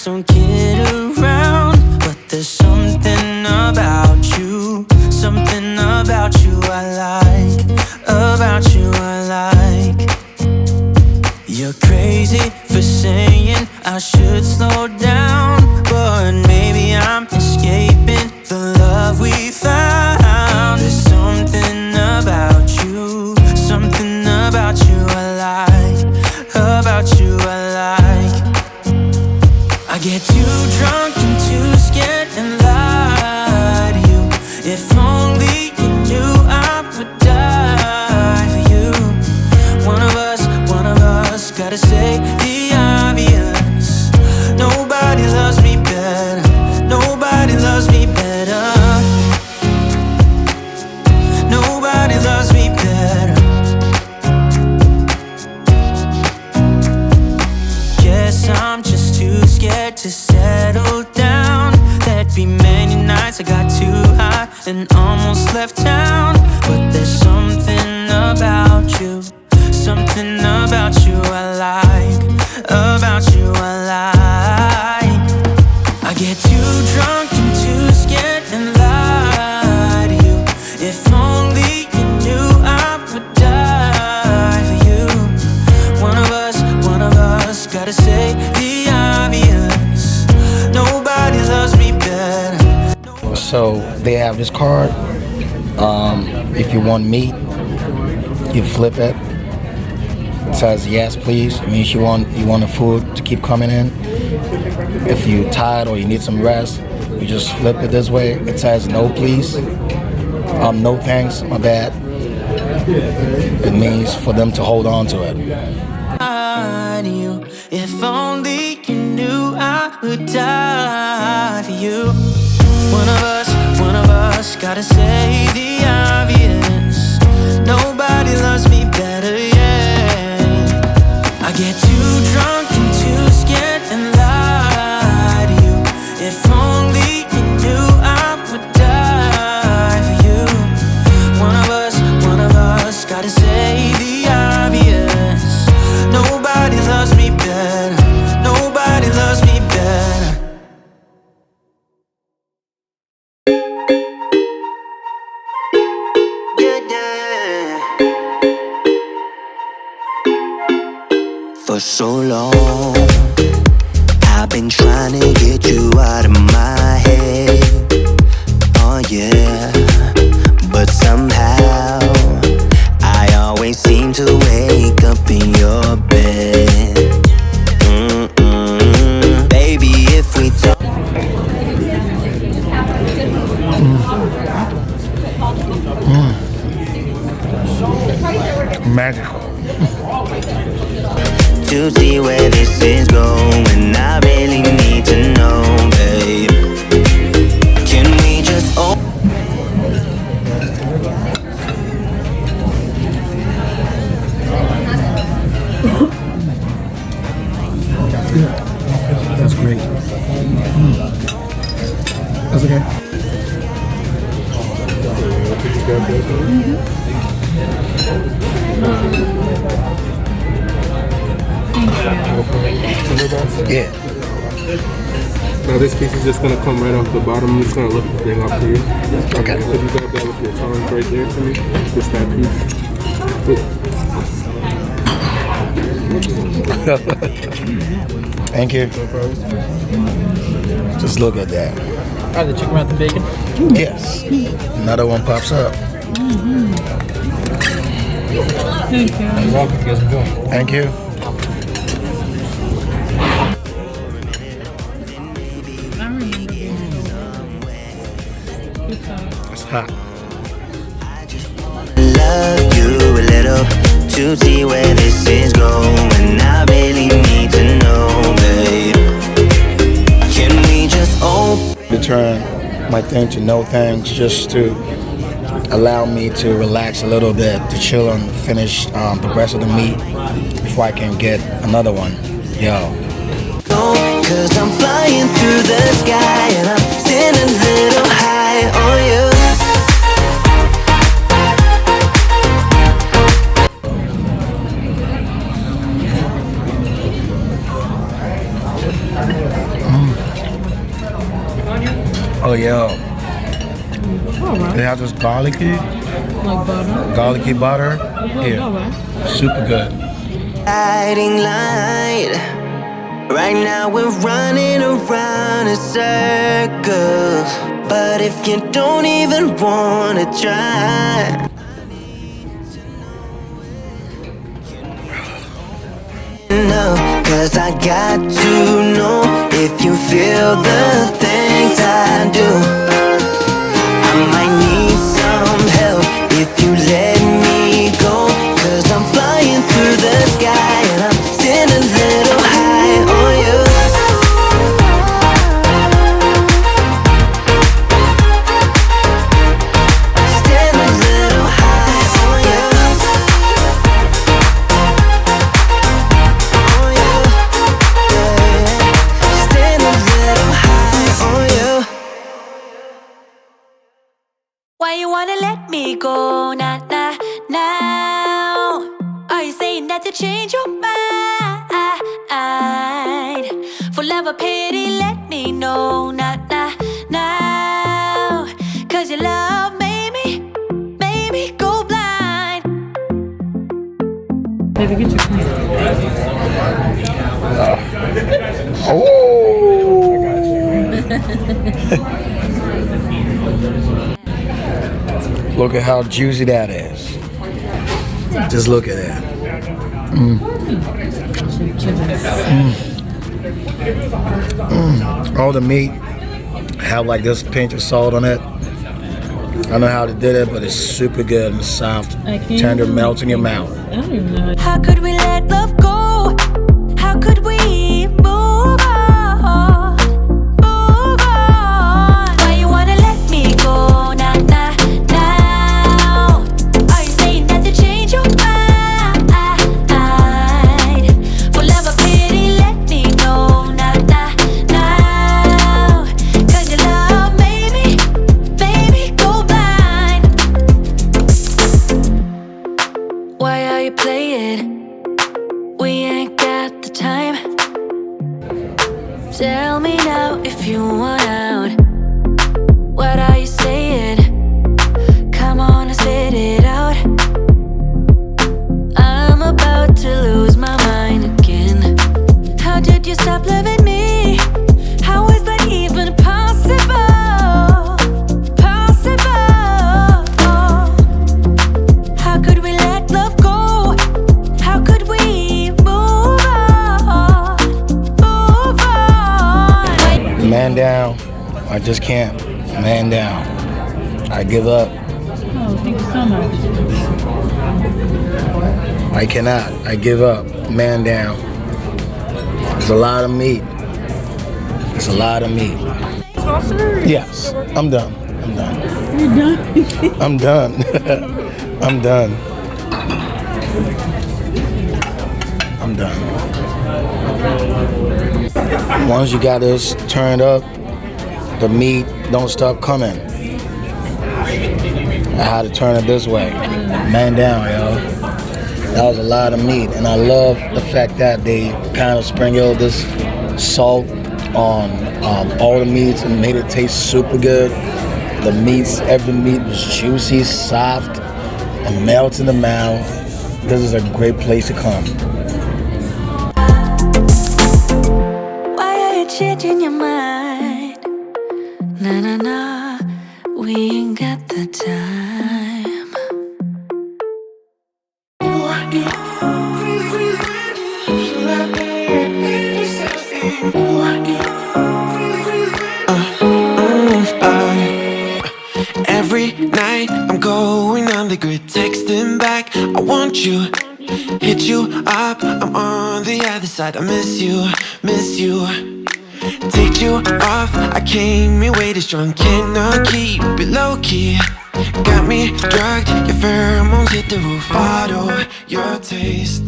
just don't get around. But there's something about you, something about you I like, about you I like. You're crazy for saying I should slow down, but maybe I'm escaping the love we found. There's something about you, something about you I like, about you I like. I get too drunk and too scared and lie to you. If only you knew I would die for you. One of us gotta say the obvious. Nobody loves me better, nobody loves me better, nobody loves me better. Guess I'm just too scared to settle down. There'd be many nights I got too high and almost left town. But there's something about you, something about you I like, about you I like. I get too drunk and too scared and lie to you. If only you knew I would die for you. One of us gotta say the obvious. Nobody loves me better. So they have this card. If you want meat, you flip it. It says yes please. It means you want the food to keep coming in. If you're tired or you need some rest, you just flip it this way. It says no please. No thanks, my bad. It means for them to hold on to it. If only you knew I would die for you. One of us gotta say the obvious. Nobody loves me better, yeah. I get too drunk and too scared and lie to you. If only you knew I would die for you. One of us gotta say the obvious. Nobody loves me better, nobody loves me better. For so long, I've been trying to get you out of my head. Oh yeah, but somehow I always seem to wake up in your bed. Baby, if we talk Magical. to see where this is going, I really need to know, babe. Can we just That's good. That's great. That's okay. Yeah. Now this piece is just gonna come right off the bottom. I'm just gonna lift the thing up for you. Okay. Could you grab that with your tongue right there for me? Just that piece. Thank you. Just look at that. Are the chicken wrapped in bacon? Yes. Another one pops up. Thank you. You're welcome. You guys enjoy. Thank you. It's hot. love you a little to see where this is going? I really need to know, babe. Can we just open? Turn my thing to no thanks, just to allow me to relax a little bit, to chill and finish the rest of the meat before I can get another one. Yo. Cause I'm flying through the sky and I'm still a little high on you. Oh yeah. Alright. They have this garlicky Like butter. butter. Yeah. Alright. Super good. Guiding light. Right now we're running around in circles. But if you don't even wanna try, no, 'cause I got to know if you feel the things I do. I might need some help if you let me go, 'cause I'm flying through the sky and I'm still a little high on you. Still a little high on you. On you. Yeah. Still a little high on you. Why you wanna let me go now? Are you saying that to change your mind? For love or pity, let me know now. 'Cause your love made me go blind. Baby, get your plate. Oh. Look at how juicy that is. Just look at that. All the meat have like this pinch of salt on it. I don't know how they did it, but it's super good and soft, tender, melts in your mouth. I don't even know. How could we let love go? How could we move on? Move on. Why you wanna let me go now? Are you saying that to change your mind? For love or pity, let me know now. 'Cause your love made me go blind. Why are you playing? We ain't got the time. Tell me now if you want out. What are you saying? Come on and spit it out. I'm about to lose my mind again. How did you stop loving me? How is that even possible? How could we let love go? How could we move on? Move on. Man down. I just can't. Man down. I give up. Oh, thank you so much. I cannot. I give up. Man down. It's a lot of meat. It's a lot of meat. Yes. I'm done. I'm done. You're done? I'm done. I'm done. I'm done. Once you got this turned up, the meat don't stop coming. I had to turn it this way. Man down, yo. That was a lot of meat, and I love the fact that they kind of sprinkled this salt on all the meats and made it taste super good. The meats, every meat was juicy, soft, and melts in the mouth. This is a great place to come. Why are you changing your mind? Nah, we ain't got the time. Every night I'm going on the grid, texting back, I want you, hit you up, I'm on the other side, I miss you. Take you off, I came here way too strong, cannot keep it low key. Got me drugged, your pheromones hit the roof, bottle your taste.